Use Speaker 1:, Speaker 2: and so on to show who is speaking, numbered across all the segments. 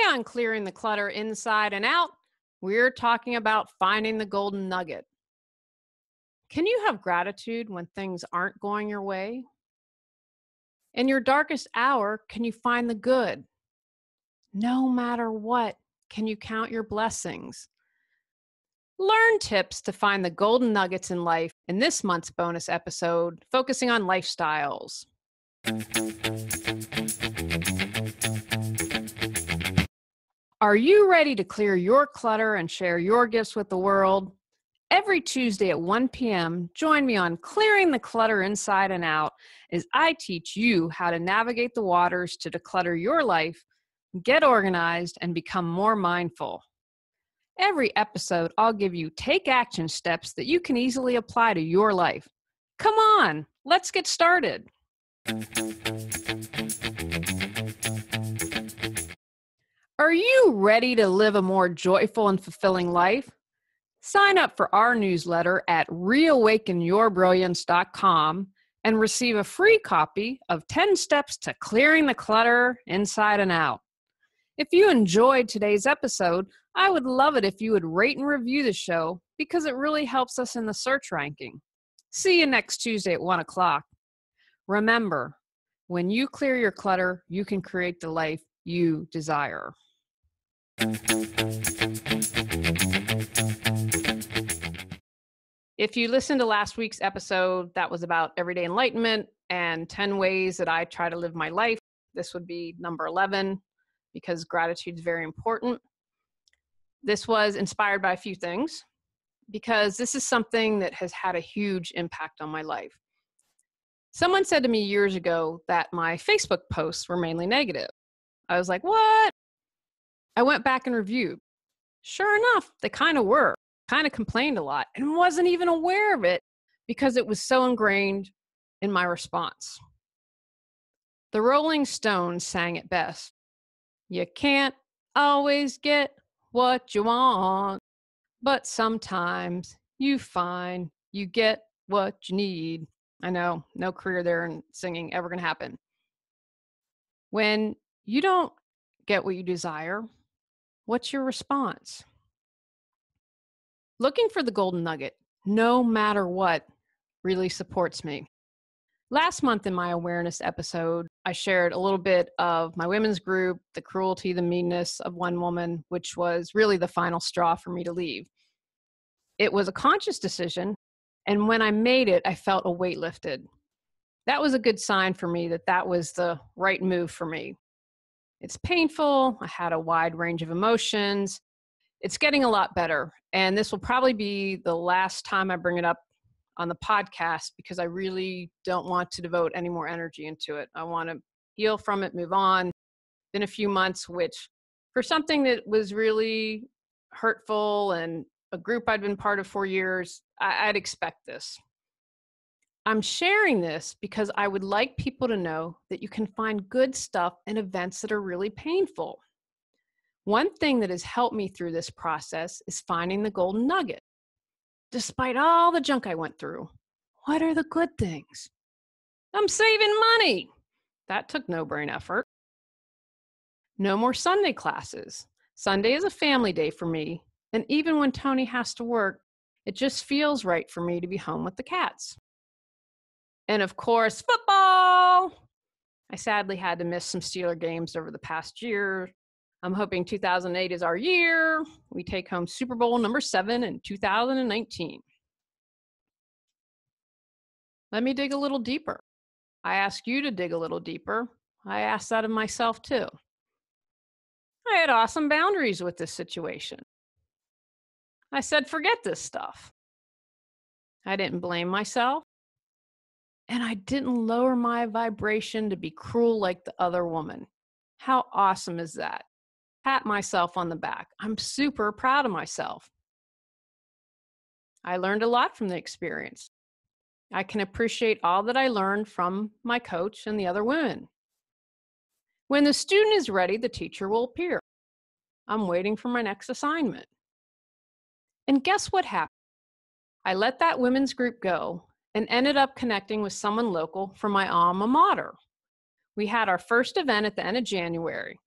Speaker 1: on Clearing the Clutter Inside and Out, we're talking about finding the golden nugget. Can you have gratitude when things aren't going your way? In your darkest hour, can you find the good? No matter what, can you count your blessings? Learn tips to find the golden nuggets in life in this month's bonus episode, focusing on lifestyles. Are you ready to clear your clutter and share your gifts with the world? Every Tuesday at 1 p.m., join me on Clearing the Clutter Inside and Out as I teach you how to navigate the waters to declutter your life, get organized, and become more mindful. Every episode, I'll give you take action steps that you can easily apply to your life. Come on, let's get started. Are you ready to live a more joyful and fulfilling life? Sign up for our newsletter at reawakenyourbrilliance.com and receive a free copy of 10 Steps to Clearing the Clutter Inside and Out. If you enjoyed today's episode, I would love it if you would rate and review the show because it really helps us in the search ranking. See you next Tuesday at 1 o'clock. Remember, when you clear your clutter, you can create the life you desire. If you listened to last week's episode, that was about everyday enlightenment and 10 ways that I try to live my life. This would be number 11 because gratitude is very important. This was inspired by a few things because this is something that has had a huge impact on my life. Someone said to me years ago that my Facebook posts were mainly negative. I was like, what? I went back and reviewed. Sure enough, they kind of were. Kind of complained a lot and wasn't even aware of it because it was so ingrained in my response. The Rolling Stones sang it best. You can't always get what you want, but sometimes you find you get what you need. I know, no career there in singing ever going to happen. When you don't get what you desire, what's your response? Looking for the golden nugget, no matter what, really supports me. Last month in my awareness episode, I shared a little bit of my women's group, the cruelty, the meanness of one woman, which was really the final straw for me to leave. It was a conscious decision, and when I made it, I felt a weight lifted. That was a good sign for me that that was the right move for me. It's painful. I had a wide range of emotions. It's getting a lot better, and this will probably be the last time I bring it up on the podcast because I really don't want to devote any more energy into it. I want to heal from it, move on. Been a few months, which for something that was really hurtful and a group I'd been part of for years, I'd expect this. I'm sharing this because I would like people to know that you can find good stuff in events that are really painful. One thing that has helped me through this process is finding the golden nugget. Despite all the junk I went through, what are the good things? I'm saving money. That took no brain effort. No more Sunday classes. Sunday is a family day for me, and even when Tony has to work, it just feels right for me to be home with the cats. And of course, football. I sadly had to miss some Steeler games over the past year. I'm hoping 2008 is our year. We take home Super Bowl number 7 in 2019. Let me dig a little deeper. I ask you to dig a little deeper. I ask that of myself too. I had awesome boundaries with this situation. I said, forget this stuff. I didn't blame myself. And I didn't lower my vibration to be cruel like the other woman. How awesome is that? Pat myself on the back. I'm super proud of myself. I learned a lot from the experience. I can appreciate all that I learned from my coach and the other women. When the student is ready, the teacher will appear. I'm waiting for my next assignment. And guess what happened? I let that women's group go and ended up connecting with someone local from my alma mater. We had our first event at the end of January.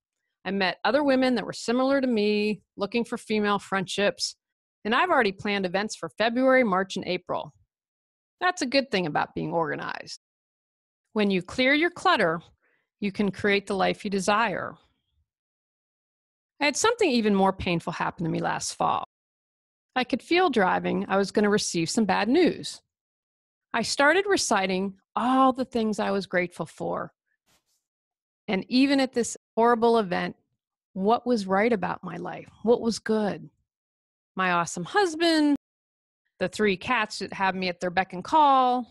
Speaker 1: I met other women that were similar to me, looking for female friendships, and I've already planned events for February, March, and April. That's a good thing about being organized. When you clear your clutter, you can create the life you desire. I had something even more painful happen to me last fall. I could feel driving I was going to receive some bad news. I started reciting all the things I was grateful for. And even at this horrible event, what was right about my life? What was good? My awesome husband, the 3 cats that have me at their beck and call,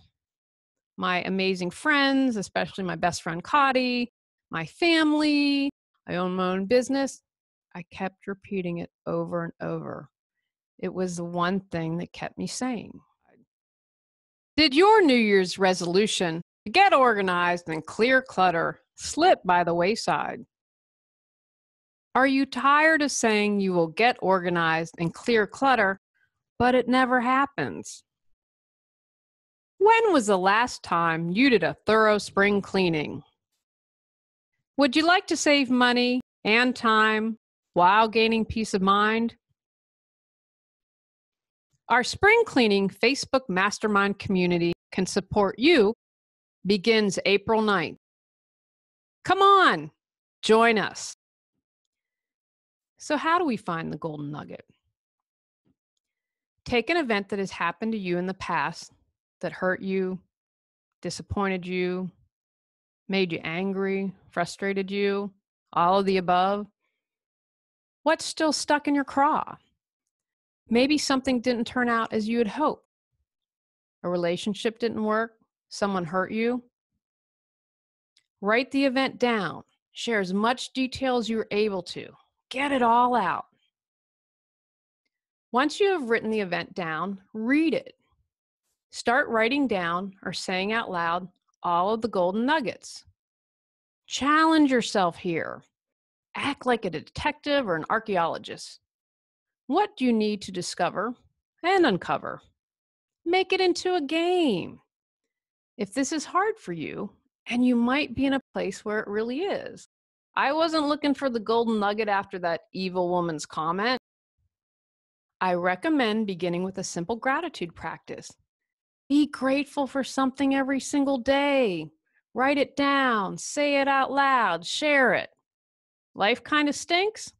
Speaker 1: my amazing friends, especially my best friend Cotty, my family, I own my own business. I kept repeating it over and over. It was the one thing that kept me sane. Did your New Year's resolution to get organized and clear clutter slip by the wayside? Are you tired of saying you will get organized and clear clutter, but it never happens? When was the last time you did a thorough spring cleaning? Would you like to save money and time while gaining peace of mind? Our spring cleaning Facebook mastermind community can support you. Begins April 9th. Come on, join us. So how do we find the golden nugget? Take an event that has happened to you in the past that hurt you, disappointed you, made you angry, frustrated you, all of the above. What's still stuck in your craw? Maybe something didn't turn out as you had hoped. A relationship didn't work, someone hurt you. Write the event down. Share as much detail as you're able to. Get it all out. Once you have written the event down, read it. Start writing down or saying out loud all of the golden nuggets. Challenge yourself here. Act like a detective or an archaeologist. What do you need to discover and uncover? Make it into a game. If this is hard for you, and you might be in a place where it really is. I wasn't looking for the golden nugget after that evil woman's comment. I recommend beginning with a simple gratitude practice. Be grateful for something every single day. Write it down, say it out loud, share it. Life kind of stinks?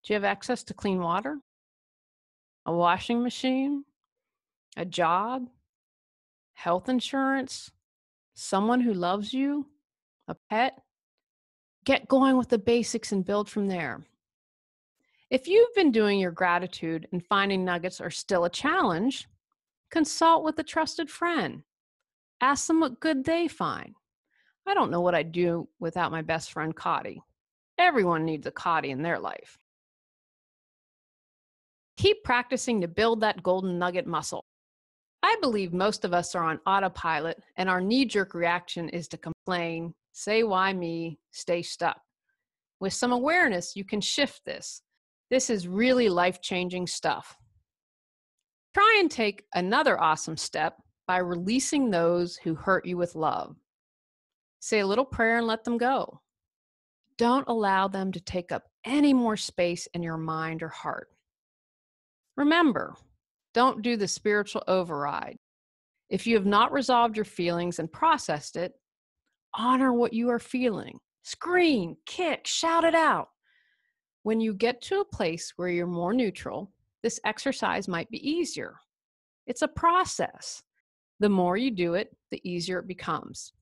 Speaker 1: Do you have access to clean water? A washing machine? A job? Health insurance? Someone who loves you? A pet? Get going with the basics and build from there. If you've been doing your gratitude and finding nuggets are still a challenge, consult with a trusted friend. Ask them what good they find. I don't know what I'd do without my best friend Cotty. Everyone needs a Cotty in their life. Keep practicing to build that golden nugget muscle. I believe most of us are on autopilot, and our knee-jerk reaction is to complain, say why me, stay stuck. With some awareness, you can shift this. This is really life-changing stuff. Try and take another awesome step by releasing those who hurt you with love. Say a little prayer and let them go. Don't allow them to take up any more space in your mind or heart. Remember, don't do the spiritual override. If you have not resolved your feelings and processed it, honor what you are feeling. Scream, kick, shout it out. When you get to a place where you're more neutral, this exercise might be easier. It's a process. The more you do it, the easier it becomes.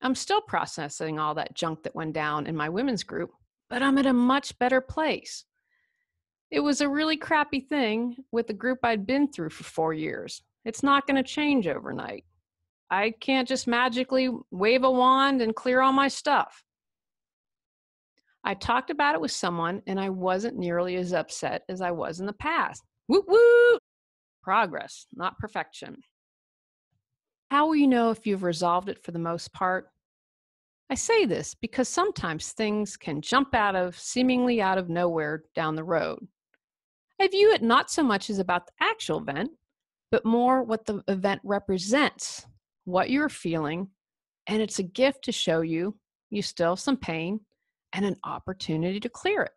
Speaker 1: I'm still processing all that junk that went down in my women's group, but I'm at a much better place. It was a really crappy thing with the group I'd been through for 4 years. It's not going to change overnight. I can't just magically wave a wand and clear all my stuff. I talked about it with someone and I wasn't nearly as upset as I was in the past. Woot woot! Progress, not perfection. How will you know if you've resolved it for the most part? I say this because sometimes things can jump seemingly out of nowhere down the road. I view it not so much as about the actual event, but more what the event represents, what you're feeling, and it's a gift to show you still have some pain, and an opportunity to clear it.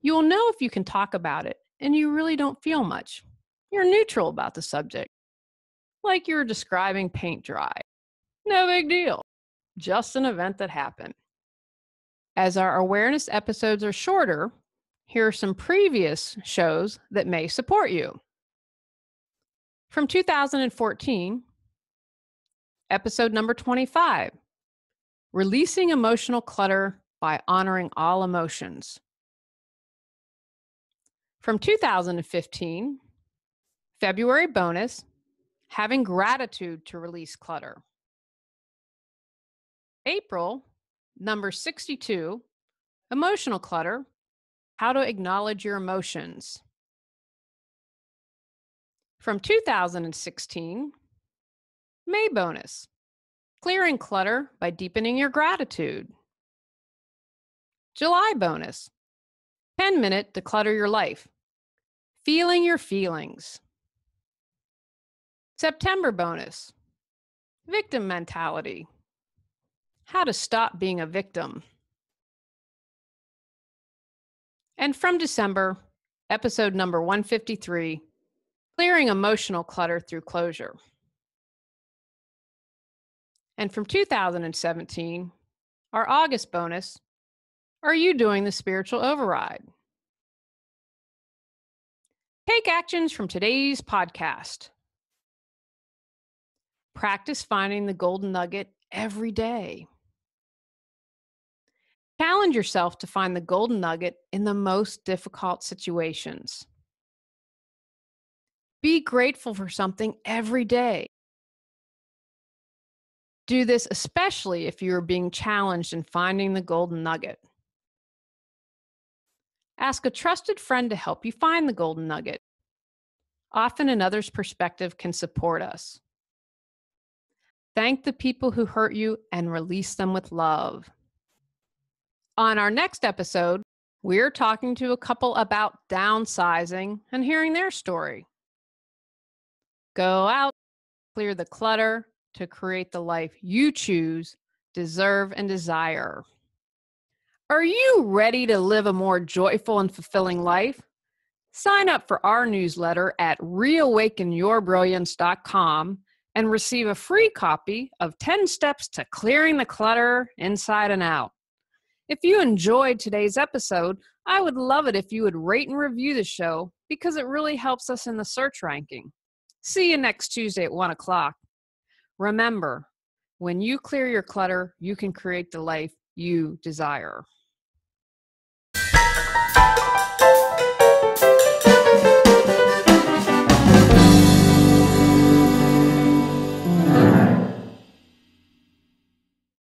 Speaker 1: You will know if you can talk about it and you really don't feel much. You're neutral about the subject, like you're describing paint dry. No big deal, just an event that happened. As our awareness episodes are shorter, here are some previous shows that may support you. From 2014, episode number 25, Releasing Emotional Clutter by Honoring All Emotions. From 2015, February bonus, Having Gratitude to Release Clutter. April, number 62, Emotional Clutter, How to Acknowledge Your Emotions. From 2016, May bonus, Clearing Clutter by Deepening Your Gratitude. July bonus, 10-minute Declutter Your Life, Feeling Your Feelings. September bonus, Victim Mentality, How to Stop Being a Victim. And from December, episode number 153, Clearing Emotional Clutter Through Closure. And from 2017, our August bonus, Are You Doing the Spiritual Override? Take actions from today's podcast. Practice finding the golden nugget every day. Challenge yourself to find the golden nugget in the most difficult situations. Be grateful for something every day. Do this especially if you are being challenged in finding the golden nugget. Ask a trusted friend to help you find the golden nugget. Often another's perspective can support us. Thank the people who hurt you and release them with love. On our next episode, we're talking to a couple about downsizing and hearing their story. Go out, clear the clutter to create the life you choose, deserve, and desire. Are you ready to live a more joyful and fulfilling life? Sign up for our newsletter at reawakenyourbrilliance.com and receive a free copy of 10 Steps to Clearing the Clutter Inside and Out. If you enjoyed today's episode, I would love it if you would rate and review the show because it really helps us in the search ranking. See you next Tuesday at 1 o'clock. Remember, when you clear your clutter, you can create the life you desire.